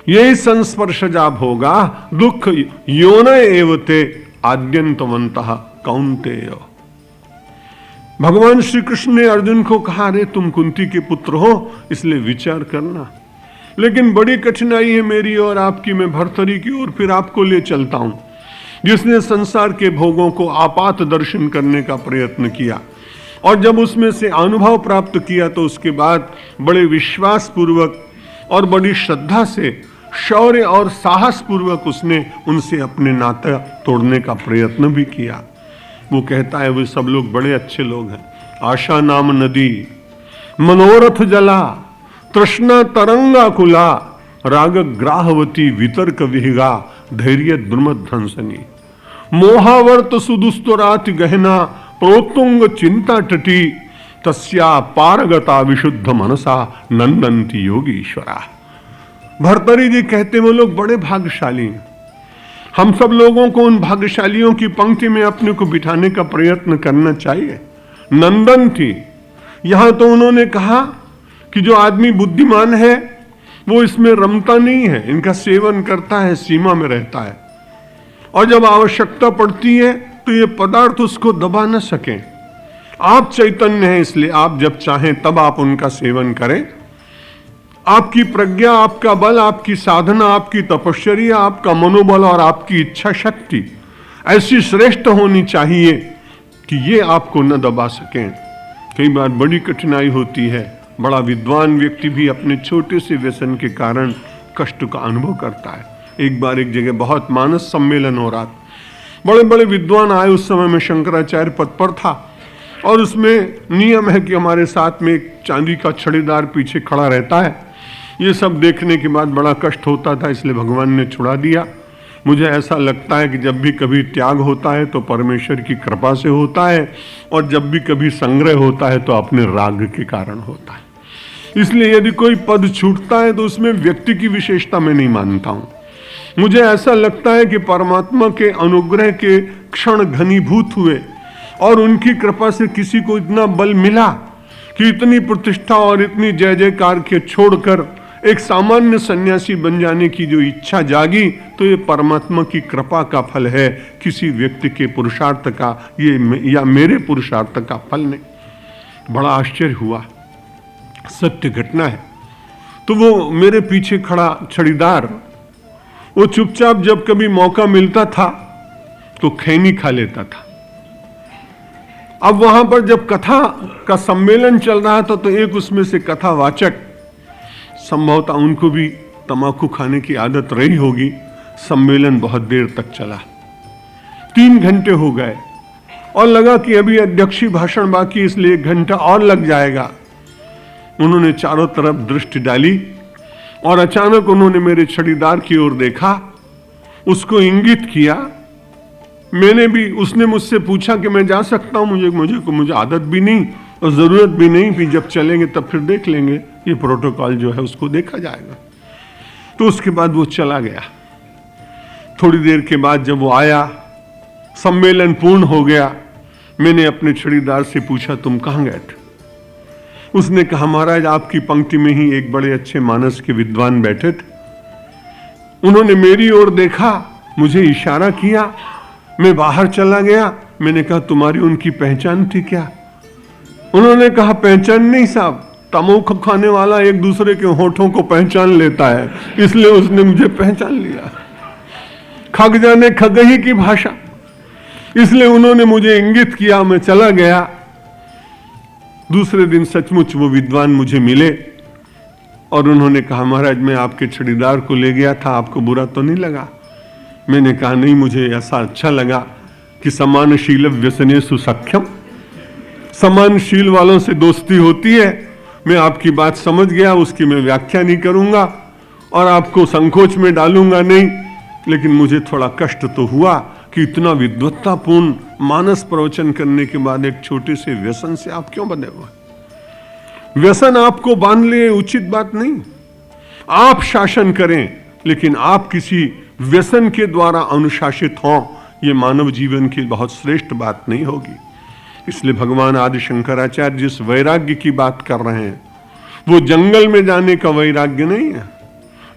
यही संस्पर्शजा भोगा दुख योन एवते आद्यंतवंतः कौन्तेय। भगवान श्री कृष्ण ने अर्जुन को कहा, अरे तुम कुंती के पुत्र हो इसलिए विचार करना, लेकिन बड़ी कठिनाई है मेरी और आपकी, मैं भर्तरी की ओर फिर आपको ले चलता हूं। जिसने संसार के भोगों को आपात दर्शन करने का प्रयत्न किया और जब उसमें से अनुभव प्राप्त किया तो उसके बाद बड़े विश्वास पूर्वक और बड़ी श्रद्धा से, शौर्य और साहस पूर्वक उसने उनसे अपने नाता तोड़ने का प्रयत्न भी किया। वो कहता है वे सब लोग बड़े अच्छे लोग हैं। आशा नाम नदी, मनोरथ जला, तृष्णा तरंगा कुला, राग ग्राहवती वितर्क विहिगा, धैर्य द्रुमध्वंसनी, मोहावर्त सुदुस्तराति गहना, प्रोत्तुंग चिंता तटी, तस्या पारगता विशुद्ध मनसा, नंदंती योगीश्वरा। भर्तरी जी कहते वो लोग बड़े भाग्यशाली हैं। हम सब लोगों को उन भाग्यशालियों की पंक्ति में अपने को बिठाने का प्रयत्न करना चाहिए। नंदन थी। यहां तो उन्होंने कहा कि जो आदमी बुद्धिमान है वो इसमें रमता नहीं है, इनका सेवन करता है, सीमा में रहता है, और जब आवश्यकता पड़ती है तो ये पदार्थ उसको दबा न सकें। आप चैतन्य हैं, इसलिए आप जब चाहें तब आप उनका सेवन करें। आपकी प्रज्ञा, आपका बल, आपकी साधना, आपकी तपश्चर्या, आपका मनोबल और आपकी इच्छा शक्ति ऐसी श्रेष्ठ होनी चाहिए कि ये आपको न दबा सकें। कई बार बड़ी कठिनाई होती है, बड़ा विद्वान व्यक्ति भी अपने छोटे से व्यसन के कारण कष्ट का अनुभव करता है। एक बार एक जगह बहुत मानस सम्मेलन हो रहा था, बड़े बड़े विद्वान आए। उस समय में शंकराचार्य पद पर था और उसमें नियम है कि हमारे साथ में एक चांदी का छड़ीदार पीछे खड़ा रहता है। ये सब देखने के बाद बड़ा कष्ट होता था, इसलिए भगवान ने छुड़ा दिया। मुझे ऐसा लगता है कि जब भी कभी त्याग होता है तो परमेश्वर की कृपा से होता है, और जब भी कभी संग्रह होता है तो अपने राग के कारण होता है। इसलिए यदि कोई पद छूटता है तो उसमें व्यक्ति की विशेषता मैं नहीं मानता हूं। मुझे ऐसा लगता है कि परमात्मा के अनुग्रह के क्षण घनीभूत हुए और उनकी कृपा से किसी को इतना बल मिला कि इतनी प्रतिष्ठा और इतनी जय जयकार के छोड़कर एक सामान्य सन्यासी बन जाने की जो इच्छा जागी, तो ये परमात्मा की कृपा का फल है, किसी व्यक्ति के पुरुषार्थ का ये या मेरे पुरुषार्थ का फल नहीं। बड़ा आश्चर्य हुआ, सत्य घटना है। तो वो मेरे पीछे खड़ा छड़ीदार, वो चुपचाप जब कभी मौका मिलता था तो खैनी खा लेता था। अब वहां पर जब कथा का सम्मेलन चल रहा था तो एक उसमें से कथावाचक, संभवतः उनको भी तमाकू खाने की आदत रही होगी, सम्मेलन बहुत देर तक चला, 3 घंटे हो गए और लगा कि अभी अध्यक्षीय भाषण बाकी, इसलिए 1 घंटा और लग जाएगा। उन्होंने चारों तरफ दृष्टि डाली और अचानक उन्होंने मेरे छड़ीदार की ओर देखा, उसको इंगित किया। मैंने भी, उसने मुझसे पूछा कि मैं जा सकता हूं, मुझे आदत भी नहीं और जरूरत भी नहीं, फिर जब चलेंगे तब फिर देख लेंगे, ये प्रोटोकॉल जो है उसको देखा जाएगा। तो उसके बाद वो चला गया। थोड़ी देर के बाद जब वो आया, सम्मेलन पूर्ण हो गया, मैंने अपने छड़ीदार से पूछा तुम कहां गए थे? उसने कहा महाराज आपकी पंक्ति में ही एक बड़े अच्छे मानस के विद्वान बैठे थे, उन्होंने मेरी ओर देखा, मुझे इशारा किया, मैं बाहर चला गया। मैंने कहा तुम्हारी उनकी पहचान थी क्या? उन्होंने कहा पहचान नहीं साहब, तमोख खाने वाला एक दूसरे के होठों को पहचान लेता है, इसलिए उसने मुझे पहचान लिया। खग जाने खगही की भाषा, इसलिए उन्होंने मुझे इंगित किया, मैं चला गया। दूसरे दिन सचमुच वो विद्वान मुझे मिले और उन्होंने कहा महाराज मैं आपके छड़ीदार को ले गया था, आपको बुरा तो नहीं लगा? मैंने कहा नहीं, मुझे ऐसा अच्छा लगा कि समानशील व्यसनेषु सख्यम, समानशील वालों से दोस्ती होती है। मैं आपकी बात समझ गया, उसकी मैं व्याख्या नहीं करूंगा और आपको संकोच में डालूंगा नहीं, लेकिन मुझे थोड़ा कष्ट तो हुआ कि इतना विद्वत्तापूर्ण मानस प्रवचन करने के बाद एक छोटे से व्यसन से आप क्यों बंधे हुए? व्यसन आपको बांध ले उचित बात नहीं। आप शासन करें, लेकिन आप किसी व्यसन के द्वारा अनुशासित हों, ये मानव जीवन की बहुत श्रेष्ठ बात नहीं होगी। इसलिए भगवान आदि शंकराचार्य जिस वैराग्य की बात कर रहे हैं वो जंगल में जाने का वैराग्य नहीं है,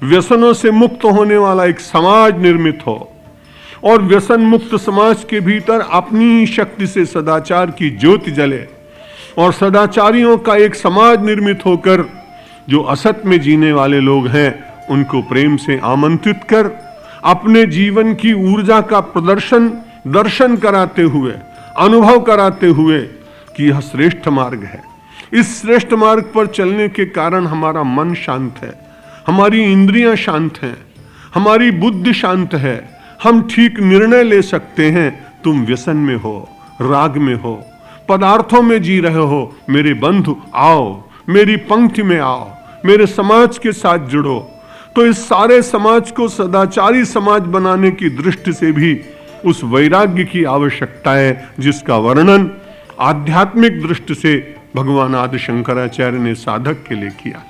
व्यसनों से मुक्त होने वाला एक समाज निर्मित हो और व्यसन मुक्त समाज के भीतर अपनी शक्ति से सदाचार की ज्योति जले और सदाचारियों का एक समाज निर्मित होकर जो असत में जीने वाले लोग हैं उनको प्रेम से आमंत्रित कर अपने जीवन की ऊर्जा का दर्शन कराते हुए, अनुभव कराते हुए कि यह श्रेष्ठ मार्ग है। इस श्रेष्ठ मार्ग पर चलने के कारण हमारा मन शांत है, हमारी इंद्रियां शांत हैं, हमारी बुद्धि शांत है, हम ठीक निर्णय ले सकते हैं। तुम व्यसन में हो, राग में हो, पदार्थों में जी रहे हो, मेरे बंधु आओ, मेरी पंक्ति में आओ, मेरे समाज के साथ जुड़ो। तो इस सारे समाज को सदाचारी समाज बनाने की दृष्टि से भी उस वैराग्य की आवश्यकता है जिसका वर्णन आध्यात्मिक दृष्टि से भगवान आदि शंकराचार्य ने साधक के लिए किया।